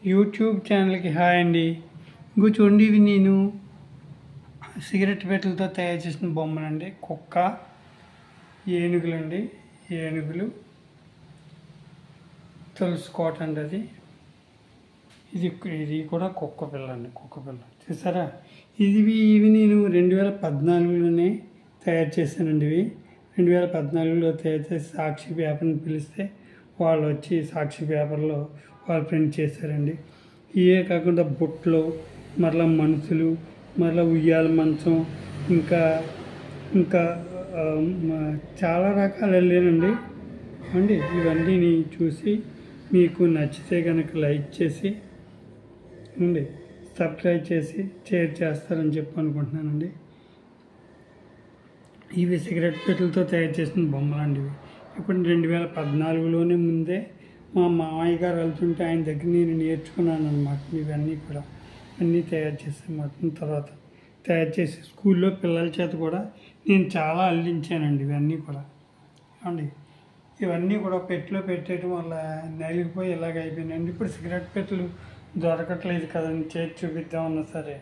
YouTube ఛానల్కి hi అండి. ఇంకో చూడండి, ఇవి నేను సిగరెట్ పెట్టెలతో తయారు చేసిన బొమ్మలండి. కుక్క, ఏనుగులండి. ఏనుగులు తెలుసుకోవటండి. అది ఇది కూడా కుక్క పిల్ల అండి. కుక్క పిల్ల చూసారా? ఇవి నేను 2014లోనే తయారు చేశానండి. ఇవి 2014లో తయారు చేసి సాక్షి పేపర్ని పిలిస్తే వాళ్ళు వచ్చి సాక్షి పేపర్లో వాళ్ళు ప్రింట్ చేశారండి. ఇవే కాకుండా బుట్టలు, మరలా మనుషులు, మరలా ఉయ్యాల మంచం, ఇంకా ఇంకా చాలా రకాలు వెళ్ళానండి అండి. ఇవన్నీ చూసి మీకు నచ్చితే కనుక లైక్ చేసి అండి సబ్స్క్రైబ్ చేసి షేర్ చేస్తారని చెప్పి అనుకుంటున్నానండి. ఇవి సిగరెట్ పెట్టెలతో తయారు చేసిన బొమ్మలండి. ఇప్పుడు 2014లోనే ముందే మా మామయ్య గారు వెళ్తుంటే ఆయన దగ్గర నేను నేర్చుకున్నాను అన్నమాట. ఇవన్నీ కూడా అన్నీ తయారు చేసాను. మొత్తం తర్వాత తయారు చేసి స్కూల్లో పిల్లల చేత కూడా నేను చాలా అల్లించానండి. ఇవన్నీ కూడా అండి. ఇవన్నీ కూడా పెట్టెలో పెట్టేయడం వల్ల నలిగిపోయి ఇలాగ అయిపోయినాయండి. ఇప్పుడు సిగరెట్ పెట్టెలు దొరకట్లేదు కదండి. చేతి చూపిద్దామన్నా సరే,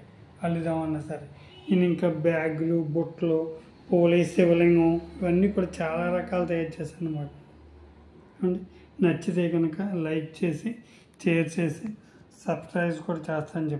అల్లుదామన్నా సరే. నేను ఇంకా బ్యాగులు, బుట్టలు, పూలే శివలింగం, ఇవన్నీ కూడా చాలా రకాలు తయారు చేశాను అన్నమాట అండి. నచ్చితే కనుక లైక్ చేసి షేర్ చేసి సబ్స్క్రైబ్ కూడా చేస్తానని చెప్పి